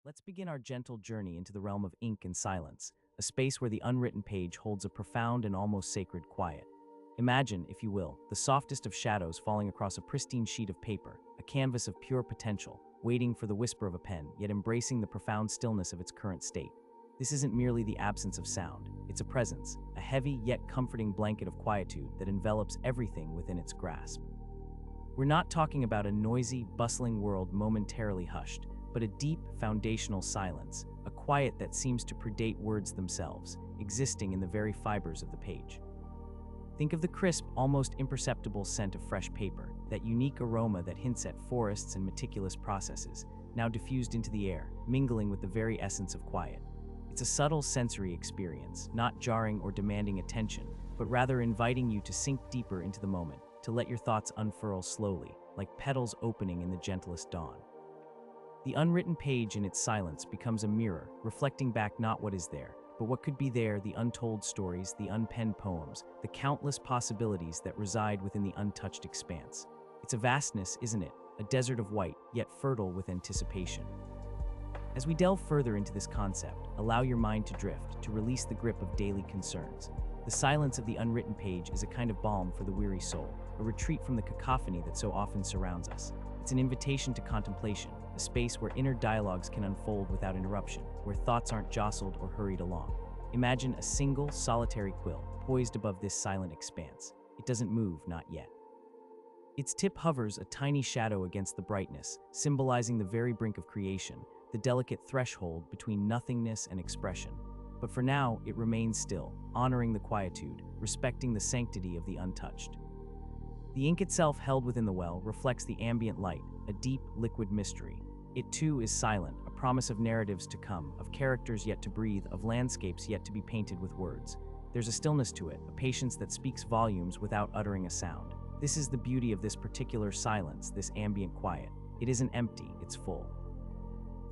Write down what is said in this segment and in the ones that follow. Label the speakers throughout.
Speaker 1: Let's begin our gentle journey into the realm of ink and silence, a space where the unwritten page holds a profound and almost sacred quiet. Imagine, if you will, the softest of shadows falling across a pristine sheet of paper, a canvas of pure potential, waiting for the whisper of a pen, yet embracing the profound stillness of its current state. This isn't merely the absence of sound, it's a presence, a heavy yet comforting blanket of quietude that envelops everything within its grasp. We're not talking about a noisy, bustling world momentarily hushed, but a deep, foundational silence, a quiet that seems to predate words themselves, existing in the very fibers of the page. Think of the crisp, almost imperceptible scent of fresh paper, that unique aroma that hints at forests and meticulous processes, now diffused into the air, mingling with the very essence of quiet. It's a subtle sensory experience, not jarring or demanding attention, but rather inviting you to sink deeper into the moment, to let your thoughts unfurl slowly, like petals opening in the gentlest dawn. The unwritten page in its silence becomes a mirror, reflecting back not what is there, but what could be there, the untold stories, the unpenned poems, the countless possibilities that reside within the untouched expanse. It's a vastness, isn't it? A desert of white, yet fertile with anticipation. As we delve further into this concept, allow your mind to drift, to release the grip of daily concerns. The silence of the unwritten page is a kind of balm for the weary soul, a retreat from the cacophony that so often surrounds us. It's an invitation to contemplation, a space where inner dialogues can unfold without interruption, where thoughts aren't jostled or hurried along. Imagine a single, solitary quill, poised above this silent expanse. It doesn't move, not yet. Its tip hovers, a tiny shadow against the brightness, symbolizing the very brink of creation, the delicate threshold between nothingness and expression. But for now, it remains still, honoring the quietude, respecting the sanctity of the untouched. The ink itself held within the well reflects the ambient light, a deep, liquid mystery. It too is silent, a promise of narratives to come, of characters yet to breathe, of landscapes yet to be painted with words. There's a stillness to it, a patience that speaks volumes without uttering a sound. This is the beauty of this particular silence, this ambient quiet. It isn't empty, it's full.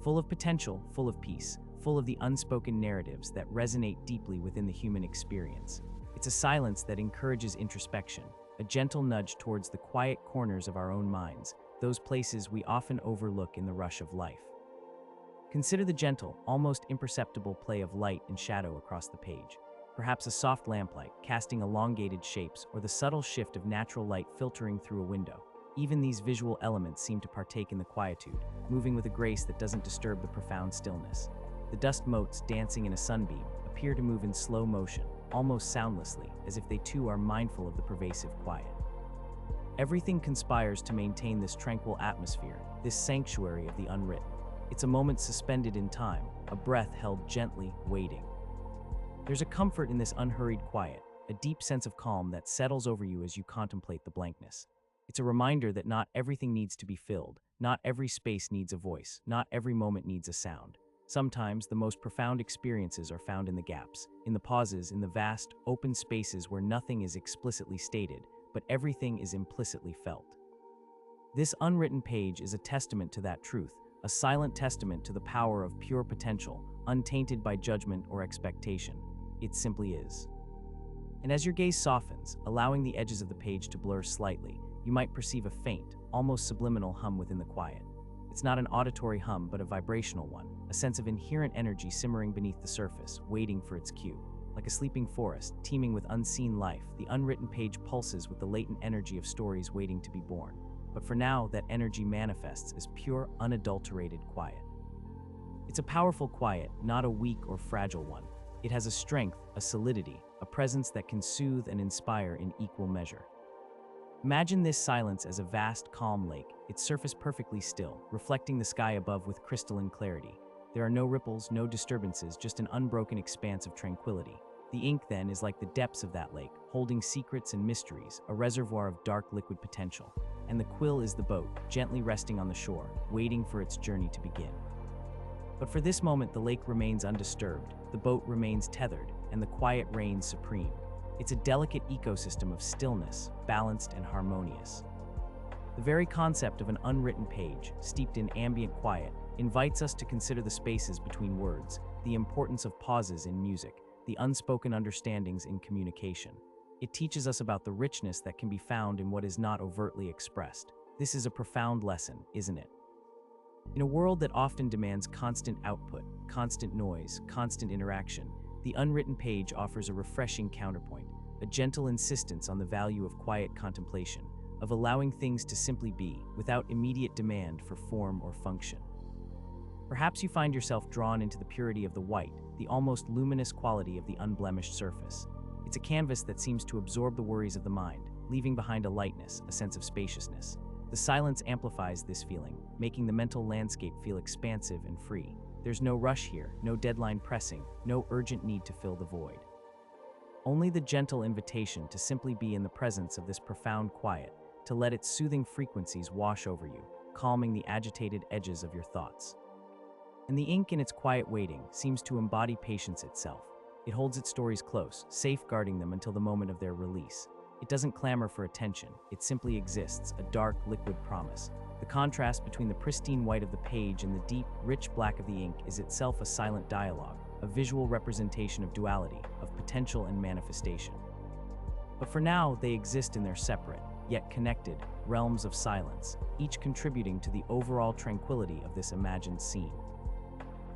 Speaker 1: Full of potential, full of peace, full of the unspoken narratives that resonate deeply within the human experience. It's a silence that encourages introspection, a gentle nudge towards the quiet corners of our own minds, those places we often overlook in the rush of life. Consider the gentle, almost imperceptible play of light and shadow across the page. Perhaps a soft lamplight, casting elongated shapes, or the subtle shift of natural light filtering through a window. Even these visual elements seem to partake in the quietude, moving with a grace that doesn't disturb the profound stillness. The dust motes dancing in a sunbeam appear to move in slow motion, almost soundlessly, as if they too are mindful of the pervasive quiet. Everything conspires to maintain this tranquil atmosphere, this sanctuary of the unwritten. It's a moment suspended in time, a breath held gently, waiting. There's a comfort in this unhurried quiet, a deep sense of calm that settles over you as you contemplate the blankness. It's a reminder that not everything needs to be filled, not every space needs a voice, not every moment needs a sound. Sometimes the most profound experiences are found in the gaps, in the pauses, in the vast, open spaces where nothing is explicitly stated, but everything is implicitly felt. This unwritten page is a testament to that truth, a silent testament to the power of pure potential, untainted by judgment or expectation. It simply is. And as your gaze softens, allowing the edges of the page to blur slightly, you might perceive a faint, almost subliminal hum within the quiet. It's not an auditory hum, but a vibrational one, a sense of inherent energy simmering beneath the surface, waiting for its cue. Like a sleeping forest, teeming with unseen life, the unwritten page pulses with the latent energy of stories waiting to be born. But for now, that energy manifests as pure, unadulterated quiet. It's a powerful quiet, not a weak or fragile one. It has a strength, a solidity, a presence that can soothe and inspire in equal measure. Imagine this silence as a vast, calm lake, its surface perfectly still, reflecting the sky above with crystalline clarity. There are no ripples, no disturbances, just an unbroken expanse of tranquility. The ink, then, is like the depths of that lake, holding secrets and mysteries, a reservoir of dark liquid potential. And the quill is the boat, gently resting on the shore, waiting for its journey to begin. But for this moment, the lake remains undisturbed, the boat remains tethered, and the quiet reigns supreme. It's a delicate ecosystem of stillness, balanced and harmonious. The very concept of an unwritten page, steeped in ambient quiet, invites us to consider the spaces between words, the importance of pauses in music, the unspoken understandings in communication. It teaches us about the richness that can be found in what is not overtly expressed. This is a profound lesson, isn't it? In a world that often demands constant output, constant noise, constant interaction, the unwritten page offers a refreshing counterpoint, a gentle insistence on the value of quiet contemplation, of allowing things to simply be, without immediate demand for form or function. Perhaps you find yourself drawn into the purity of the white, the almost luminous quality of the unblemished surface. It's a canvas that seems to absorb the worries of the mind, leaving behind a lightness, a sense of spaciousness. The silence amplifies this feeling, making the mental landscape feel expansive and free. There's no rush here, no deadline pressing, no urgent need to fill the void. Only the gentle invitation to simply be in the presence of this profound quiet, to let its soothing frequencies wash over you, calming the agitated edges of your thoughts. And the ink in its quiet waiting seems to embody patience itself. It holds its stories close, safeguarding them until the moment of their release. It doesn't clamor for attention, it simply exists, a dark, liquid promise. The contrast between the pristine white of the page and the deep, rich black of the ink is itself a silent dialogue, a visual representation of duality, of potential and manifestation. But for now, they exist in their separate, yet connected, realms of silence, each contributing to the overall tranquility of this imagined scene.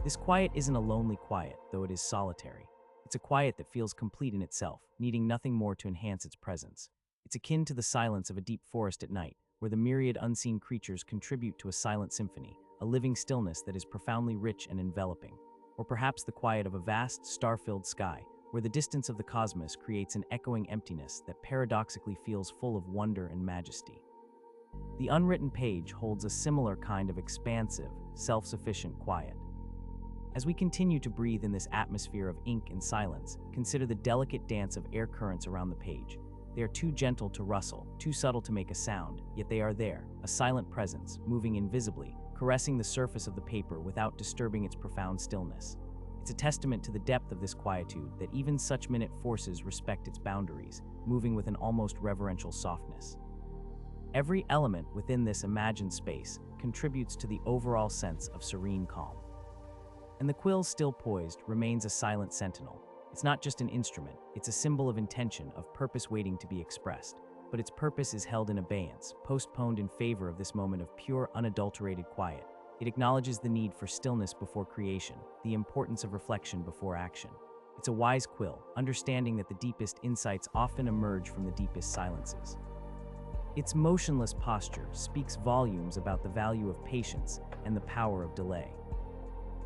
Speaker 1: This quiet isn't a lonely quiet, though it is solitary. It's a quiet that feels complete in itself, needing nothing more to enhance its presence. It's akin to the silence of a deep forest at night, where the myriad unseen creatures contribute to a silent symphony, a living stillness that is profoundly rich and enveloping. Or perhaps the quiet of a vast, star-filled sky, where the distance of the cosmos creates an echoing emptiness that paradoxically feels full of wonder and majesty. The unwritten page holds a similar kind of expansive, self-sufficient quiet. As we continue to breathe in this atmosphere of ink and silence, consider the delicate dance of air currents around the page. They are too gentle to rustle, too subtle to make a sound, yet they are there, a silent presence, moving invisibly, caressing the surface of the paper without disturbing its profound stillness. It's a testament to the depth of this quietude that even such minute forces respect its boundaries, moving with an almost reverential softness. Every element within this imagined space contributes to the overall sense of serene calm. And the quill, still poised, remains a silent sentinel. It's not just an instrument, it's a symbol of intention, of purpose waiting to be expressed. But its purpose is held in abeyance, postponed in favor of this moment of pure, unadulterated quiet. It acknowledges the need for stillness before creation, the importance of reflection before action. It's a wise quill, understanding that the deepest insights often emerge from the deepest silences. Its motionless posture speaks volumes about the value of patience and the power of delay.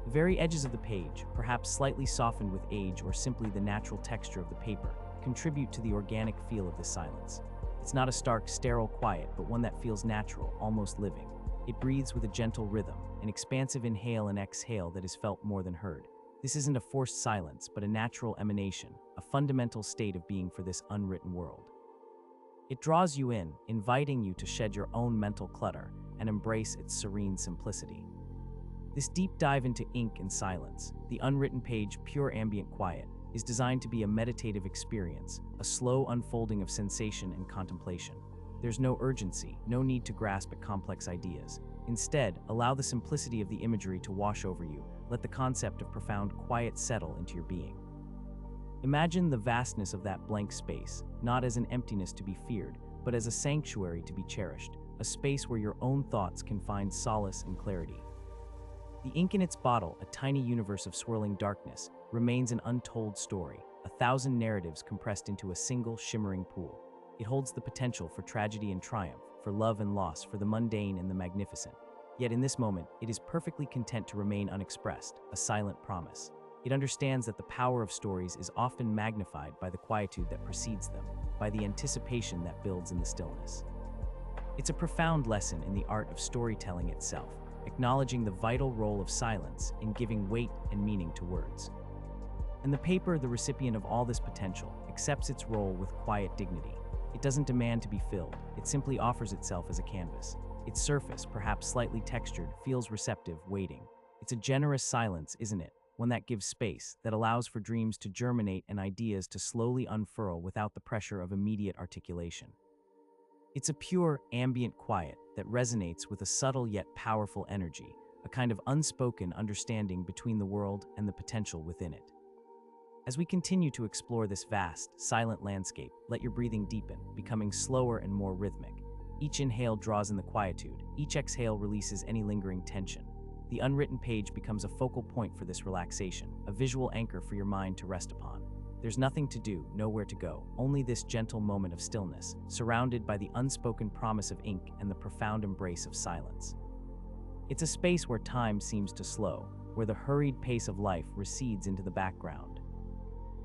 Speaker 1: The very edges of the page, perhaps slightly softened with age or simply the natural texture of the paper, contribute to the organic feel of the silence. It's not a stark, sterile quiet, but one that feels natural, almost living. It breathes with a gentle rhythm, an expansive inhale and exhale that is felt more than heard. This isn't a forced silence, but a natural emanation, a fundamental state of being for this unwritten world. It draws you in, inviting you to shed your own mental clutter and embrace its serene simplicity. This deep dive into ink and silence, the unwritten page, pure ambient quiet, is designed to be a meditative experience, a slow unfolding of sensation and contemplation. There's no urgency, no need to grasp at complex ideas. Instead, allow the simplicity of the imagery to wash over you. Let the concept of profound quiet settle into your being. Imagine the vastness of that blank space, not as an emptiness to be feared, but as a sanctuary to be cherished, a space where your own thoughts can find solace and clarity. The ink in its bottle, a tiny universe of swirling darkness, remains an untold story, 1,000 narratives compressed into a single shimmering pool. It holds the potential for tragedy and triumph, for love and loss, for the mundane and the magnificent. Yet in this moment, it is perfectly content to remain unexpressed, a silent promise. It understands that the power of stories is often magnified by the quietude that precedes them, by the anticipation that builds in the stillness. It's a profound lesson in the art of storytelling itself, acknowledging the vital role of silence in giving weight and meaning to words. And the paper, the recipient of all this potential, accepts its role with quiet dignity. It doesn't demand to be filled, it simply offers itself as a canvas. Its surface, perhaps slightly textured, feels receptive, waiting. It's a generous silence, isn't it? One that gives space, that allows for dreams to germinate and ideas to slowly unfurl without the pressure of immediate articulation. It's a pure, ambient quiet that resonates with a subtle yet powerful energy, a kind of unspoken understanding between the world and the potential within it. As we continue to explore this vast, silent landscape, let your breathing deepen, becoming slower and more rhythmic. Each inhale draws in the quietude, each exhale releases any lingering tension. the unwritten page becomes a focal point for this relaxation, a visual anchor for your mind to rest upon. There's nothing to do, nowhere to go, only this gentle moment of stillness, surrounded by the unspoken promise of ink and the profound embrace of silence. It's a space where time seems to slow, where the hurried pace of life recedes into the background.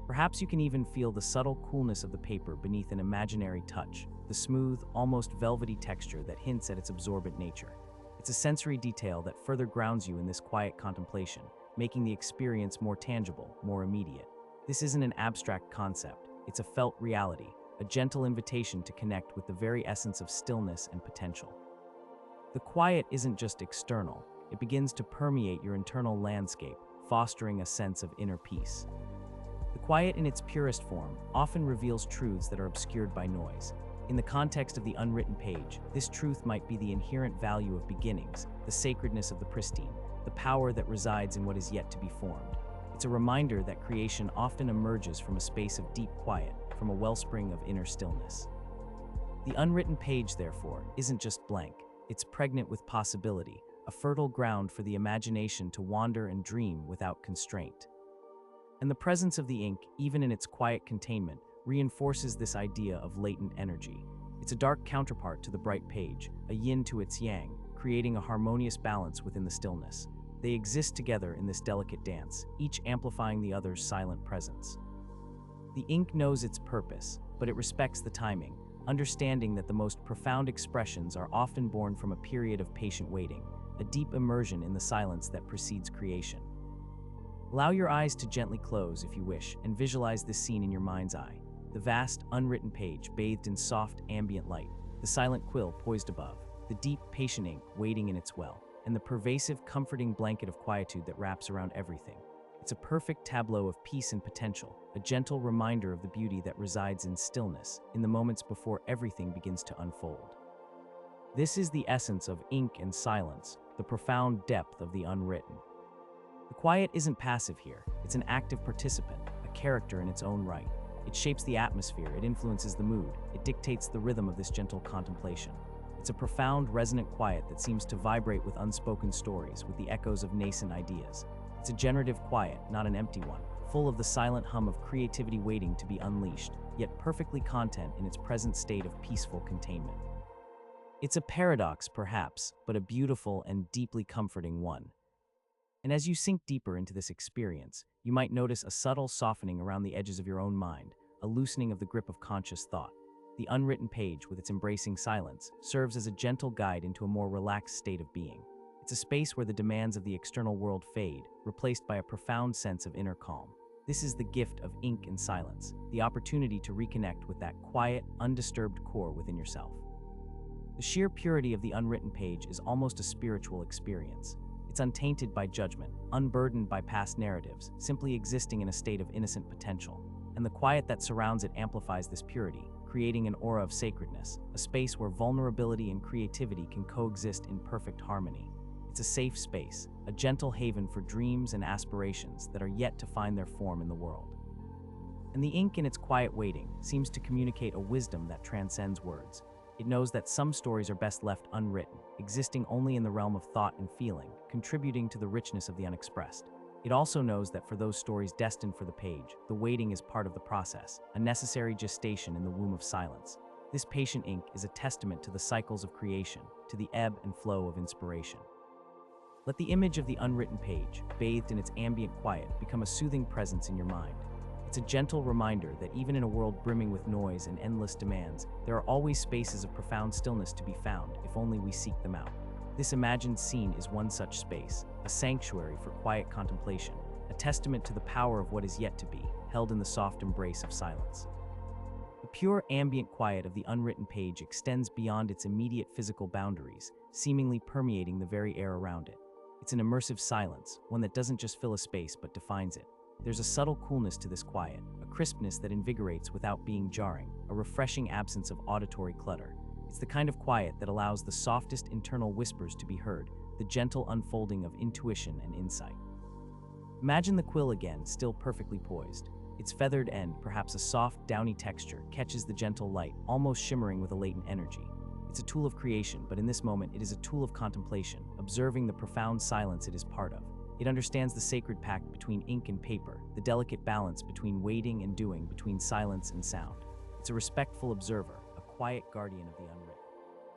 Speaker 1: Perhaps you can even feel the subtle coolness of the paper beneath an imaginary touch, the smooth, almost velvety texture that hints at its absorbent nature. It's a sensory detail that further grounds you in this quiet contemplation, making the experience more tangible, more immediate. This isn't an abstract concept, it's a felt reality, a gentle invitation to connect with the very essence of stillness and potential. The quiet isn't just external, it begins to permeate your internal landscape, fostering a sense of inner peace. The quiet in its purest form often reveals truths that are obscured by noise. In the context of the unwritten page, this truth might be the inherent value of beginnings, the sacredness of the pristine, the power that resides in what is yet to be formed. It's a reminder that creation often emerges from a space of deep quiet, from a wellspring of inner stillness. The unwritten page, therefore, isn't just blank, it's pregnant with possibility, a fertile ground for the imagination to wander and dream without constraint. And the presence of the ink, even in its quiet containment, reinforces this idea of latent energy. It's a dark counterpart to the bright page, a yin to its yang, creating a harmonious balance within the stillness. They exist together in this delicate dance, each amplifying the other's silent presence. The ink knows its purpose, but it respects the timing, understanding that the most profound expressions are often born from a period of patient waiting, a deep immersion in the silence that precedes creation. Allow your eyes to gently close if you wish, and visualize this scene in your mind's eye. The vast, unwritten page bathed in soft, ambient light, the silent quill poised above, the deep, patient ink waiting in its well, and the pervasive, comforting blanket of quietude that wraps around everything. It's a perfect tableau of peace and potential, a gentle reminder of the beauty that resides in stillness, in the moments before everything begins to unfold. This is the essence of ink and silence, the profound depth of the unwritten. The quiet isn't passive here, it's an active participant, a character in its own right. It shapes the atmosphere, it influences the mood, it dictates the rhythm of this gentle contemplation. It's a profound, resonant quiet that seems to vibrate with unspoken stories, with the echoes of nascent ideas. It's a generative quiet, not an empty one, full of the silent hum of creativity waiting to be unleashed, yet perfectly content in its present state of peaceful containment. It's a paradox, perhaps, but a beautiful and deeply comforting one. And as you sink deeper into this experience, you might notice a subtle softening around the edges of your own mind, a loosening of the grip of conscious thought. The unwritten page, with its embracing silence, serves as a gentle guide into a more relaxed state of being. It's a space where the demands of the external world fade, replaced by a profound sense of inner calm. This is the gift of ink and silence, the opportunity to reconnect with that quiet, undisturbed core within yourself. The sheer purity of the unwritten page is almost a spiritual experience. It's untainted by judgment, unburdened by past narratives, simply existing in a state of innocent potential. And the quiet that surrounds it amplifies this purity, creating an aura of sacredness, a space where vulnerability and creativity can coexist in perfect harmony. It's a safe space, a gentle haven for dreams and aspirations that are yet to find their form in the world. And the ink in its quiet waiting seems to communicate a wisdom that transcends words. It knows that some stories are best left unwritten, existing only in the realm of thought and feeling, contributing to the richness of the unexpressed. It also knows that for those stories destined for the page, the waiting is part of the process, a necessary gestation in the womb of silence. This patient ink is a testament to the cycles of creation, to the ebb and flow of inspiration. Let the image of the unwritten page, bathed in its ambient quiet, become a soothing presence in your mind. It's a gentle reminder that even in a world brimming with noise and endless demands, there are always spaces of profound stillness to be found if only we seek them out. This imagined scene is one such space, a sanctuary for quiet contemplation, a testament to the power of what is yet to be, held in the soft embrace of silence. The pure ambient quiet of the unwritten page extends beyond its immediate physical boundaries, seemingly permeating the very air around it. It's an immersive silence, one that doesn't just fill a space but defines it. There's a subtle coolness to this quiet, a crispness that invigorates without being jarring, a refreshing absence of auditory clutter. It's the kind of quiet that allows the softest internal whispers to be heard, the gentle unfolding of intuition and insight. Imagine the quill again, still perfectly poised. Its feathered end, perhaps a soft, downy texture, catches the gentle light, almost shimmering with a latent energy. It's It's a tool of creation, but in this moment, it is a tool of contemplation, observing the profound silence it is part of. It understands the sacred pact between ink and paper, the delicate balance between waiting and doing, between silence and sound. It's a respectful observer, a quiet guardian of the unwritten.